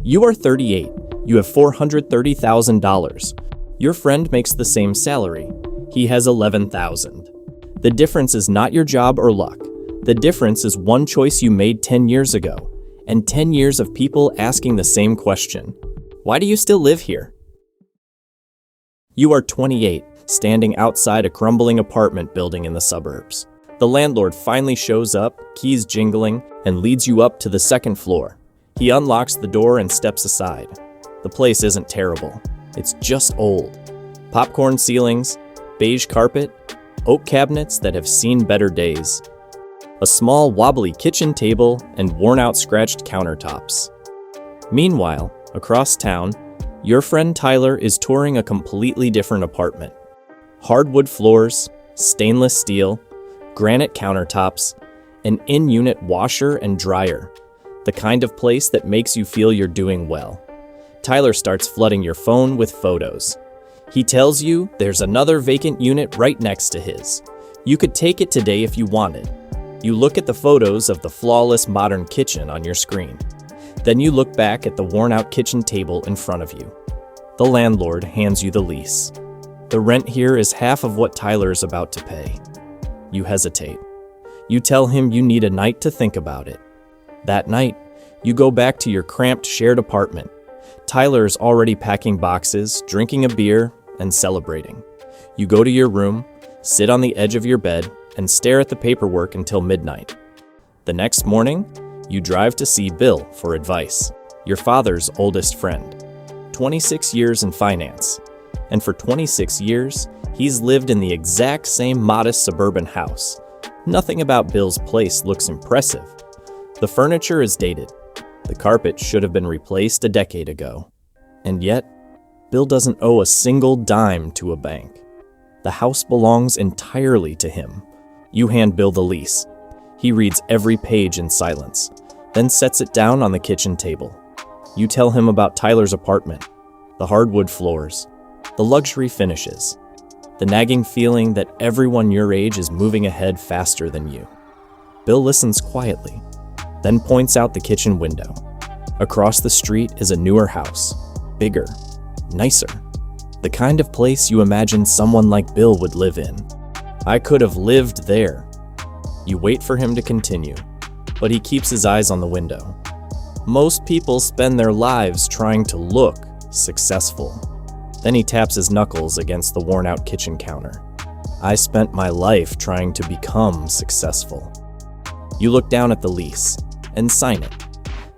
You are 38. You have $430,000. Your friend makes the same salary. He has $11,000. The difference is not your job or luck. The difference is one choice you made 10 years ago, and 10 years of people asking the same question. Why do you still live here? You are 28, standing outside a crumbling apartment building in the suburbs. The landlord finally shows up, keys jingling, and leads you up to the second floor. He unlocks the door and steps aside. The place isn't terrible. It's just old. Popcorn ceilings, beige carpet, oak cabinets that have seen better days. A small wobbly kitchen table and worn-out scratched countertops. Meanwhile, across town, your friend Tyler is touring a completely different apartment. Hardwood floors, stainless steel, granite countertops, an in-unit washer and dryer. The kind of place that makes you feel you're doing well. Tyler starts flooding your phone with photos. He tells you there's another vacant unit right next to his. You could take it today if you wanted. You look at the photos of the flawless modern kitchen on your screen. Then you look back at the worn-out kitchen table in front of you. The landlord hands you the lease. The rent here is half of what Tyler is about to pay. You hesitate. You tell him you need a night to think about it. That night, you go back to your cramped shared apartment. Tyler is already packing boxes, drinking a beer, and celebrating. You go to your room, sit on the edge of your bed, and stare at the paperwork until midnight. The next morning, you drive to see Bill for advice, your father's oldest friend. 26 years in finance. And for 26 years, he's lived in the exact same modest suburban house. Nothing about Bill's place looks impressive. The furniture is dated. The carpet should have been replaced a decade ago. And yet, Bill doesn't owe a single dime to a bank. The house belongs entirely to him. You hand Bill the lease. He reads every page in silence, then sets it down on the kitchen table. You tell him about Tyler's apartment, the hardwood floors, the luxury finishes, the nagging feeling that everyone your age is moving ahead faster than you. Bill listens quietly, then points out the kitchen window. Across the street is a newer house, bigger, nicer, the kind of place you imagine someone like Bill would live in. I could have lived there. You wait for him to continue, but he keeps his eyes on the window. Most people spend their lives trying to look successful. Then he taps his knuckles against the worn-out kitchen counter. I spent my life trying to become successful. You look down at the lease and sign it.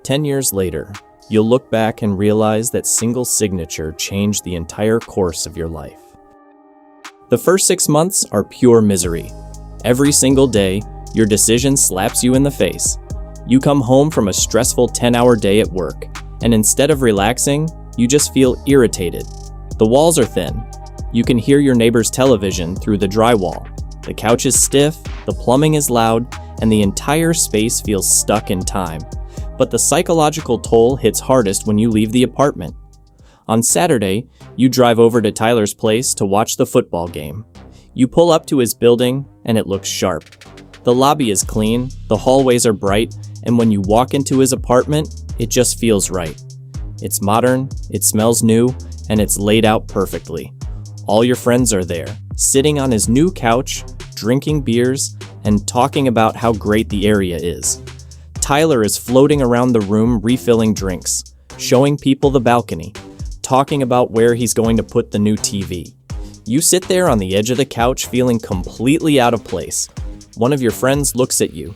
10 years later, you'll look back and realize that single signature changed the entire course of your life. The first 6 months are pure misery. Every single day, your decision slaps you in the face. You come home from a stressful 10-hour day at work, and instead of relaxing, you just feel irritated. The walls are thin. You can hear your neighbor's television through the drywall. The couch is stiff, the plumbing is loud, and the entire space feels stuck in time. But the psychological toll hits hardest when you leave the apartment. On Saturday, you drive over to Tyler's place to watch the football game. You pull up to his building, and it looks sharp. The lobby is clean, the hallways are bright, and when you walk into his apartment, it just feels right. It's modern, it smells new, and it's laid out perfectly. All your friends are there, sitting on his new couch, drinking beers, and talking about how great the area is. Tyler is floating around the room refilling drinks, showing people the balcony, talking about where he's going to put the new TV. You sit there on the edge of the couch feeling completely out of place. One of your friends looks at you.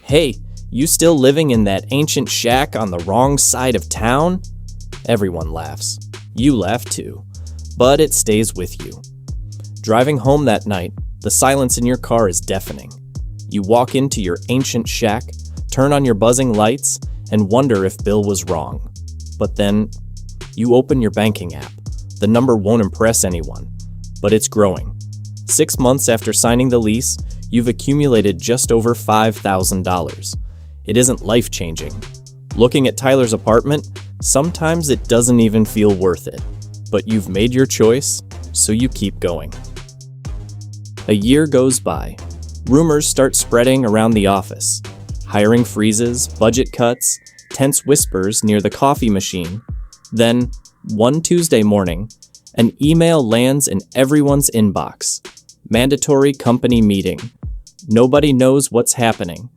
Hey, you still living in that ancient shack on the wrong side of town? Everyone laughs. You laugh too, but it stays with you. Driving home that night, the silence in your car is deafening. You walk into your ancient shack, turn on your buzzing lights, and wonder if Bill was wrong. But then, you open your banking app. The number won't impress anyone, but it's growing. 6 months after signing the lease, you've accumulated just over $5,000. It isn't life-changing. Looking at Tyler's apartment, sometimes it doesn't even feel worth it. But you've made your choice, so you keep going. A year goes by. Rumors start spreading around the office. Hiring freezes, budget cuts, tense whispers near the coffee machine. Then, one Tuesday morning, an email lands in everyone's inbox. Mandatory company meeting. Nobody knows what's happening,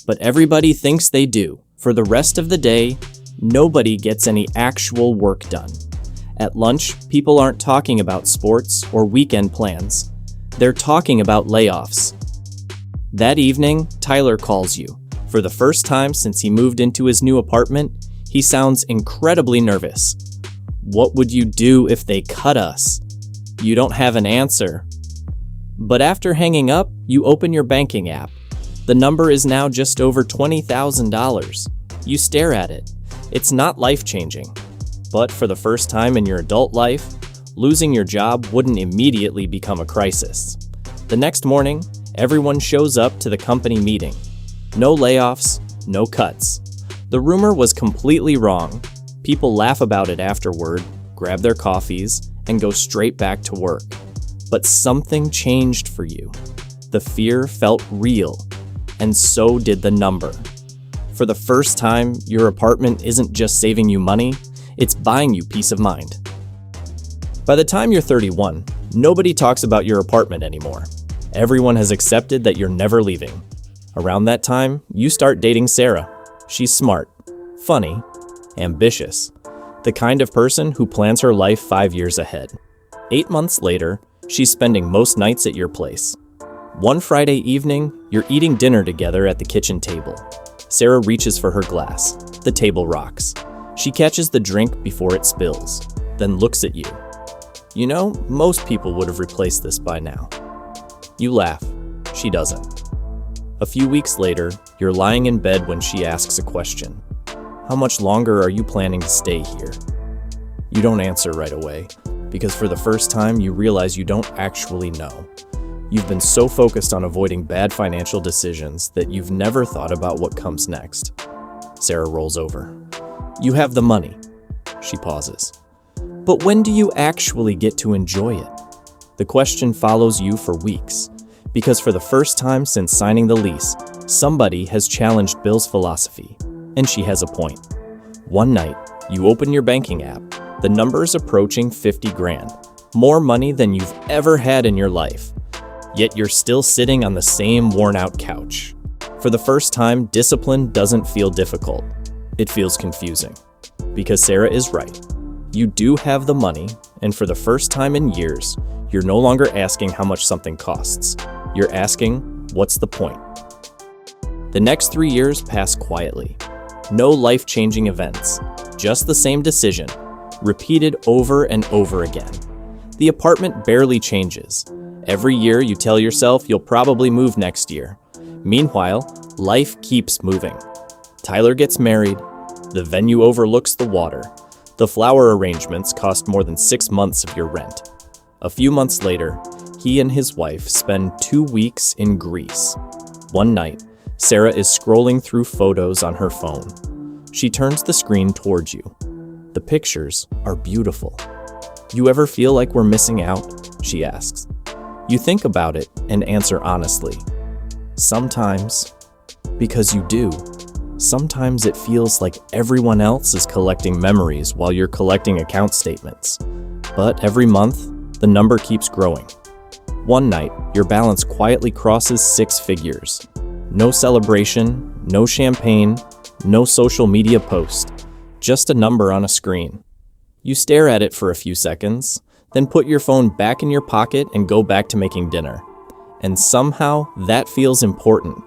but everybody thinks they do. For the rest of the day, nobody gets any actual work done. At lunch, people aren't talking about sports or weekend plans. They're talking about layoffs. That evening, Tyler calls you. For the first time since he moved into his new apartment, he sounds incredibly nervous. What would you do if they cut us? You don't have an answer. But after hanging up, you open your banking app. The number is now just over $20,000. You stare at it. It's not life-changing. But for the first time in your adult life, losing your job wouldn't immediately become a crisis. The next morning, everyone shows up to the company meeting. No layoffs, no cuts. The rumor was completely wrong. People laugh about it afterward, grab their coffees, and go straight back to work. But something changed for you. The fear felt real, and so did the number. For the first time, your apartment isn't just saving you money, it's buying you peace of mind. By the time you're 31, nobody talks about your apartment anymore. Everyone has accepted that you're never leaving. Around that time, you start dating Sarah. She's smart, funny, ambitious, the kind of person who plans her life 5 years ahead. 8 months later, she's spending most nights at your place. One Friday evening, you're eating dinner together at the kitchen table. Sarah reaches for her glass. The table rocks. She catches the drink before it spills, then looks at you. You know, most people would have replaced this by now. You laugh. She doesn't. A few weeks later, you're lying in bed when she asks a question. How much longer are you planning to stay here? You don't answer right away, because for the first time you realize you don't actually know. You've been so focused on avoiding bad financial decisions that you've never thought about what comes next. Sarah rolls over. You have the money. She pauses. But when do you actually get to enjoy it? The question follows you for weeks, because for the first time since signing the lease, somebody has challenged Bill's philosophy, and she has a point. One night, you open your banking app. The number's approaching 50 grand, more money than you've ever had in your life. Yet you're still sitting on the same worn-out couch. For the first time, discipline doesn't feel difficult. It feels confusing. Because Sarah is right. You do have the money, and for the first time in years, you're no longer asking how much something costs. You're asking, what's the point? The next 3 years pass quietly. No life-changing events, just the same decision, repeated over and over again. The apartment barely changes. Every year you tell yourself you'll probably move next year. Meanwhile, life keeps moving. Tyler gets married. The venue overlooks the water. The flower arrangements cost more than 6 months of your rent. A few months later, he and his wife spend 2 weeks in Greece. One night, Sarah is scrolling through photos on her phone. She turns the screen towards you. The pictures are beautiful. You ever feel like we're missing out? She asks. You think about it and answer honestly. Sometimes, because you do. Sometimes it feels like everyone else is collecting memories while you're collecting account statements. But every month, the number keeps growing. One night, your balance quietly crosses 6 figures. No celebration, no champagne, no social media post, just a number on a screen. You stare at it for a few seconds, then put your phone back in your pocket and go back to making dinner. And somehow, that feels important,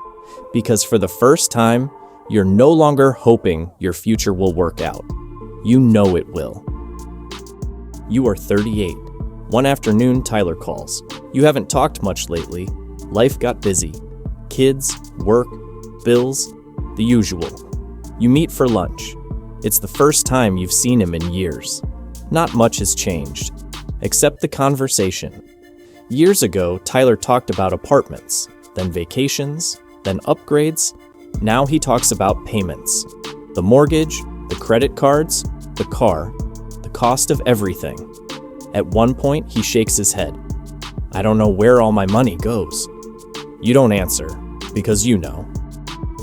because for the first time, you're no longer hoping your future will work out. You know it will. You are 38. One afternoon, Tyler calls. You haven't talked much lately. Life got busy. Kids, work, bills, the usual. You meet for lunch. It's the first time you've seen him in years. Not much has changed, except the conversation. Years ago, Tyler talked about apartments, then vacations, then upgrades. Now he talks about payments. The mortgage, the credit cards, the car, the cost of everything. At one point, he shakes his head. I don't know where all my money goes. You don't answer, because you know.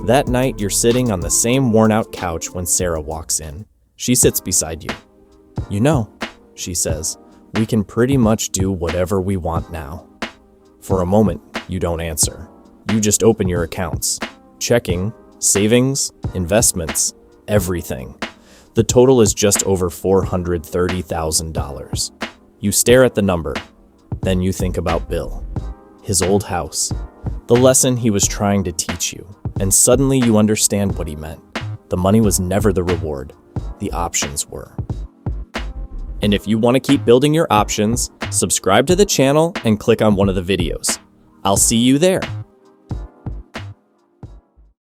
That night, you're sitting on the same worn-out couch when Sarah walks in. She sits beside you. "You know," she says, "we can pretty much do whatever we want now." For a moment, you don't answer. You just open your accounts. Checking, savings, investments, everything. The total is just over $430,000. You stare at the number. Then you think about Bill. His old house. The lesson he was trying to teach you. And suddenly you understand what he meant. The money was never the reward. The options were. And if you want to keep building your options, subscribe to the channel and click on one of the videos. I'll see you there.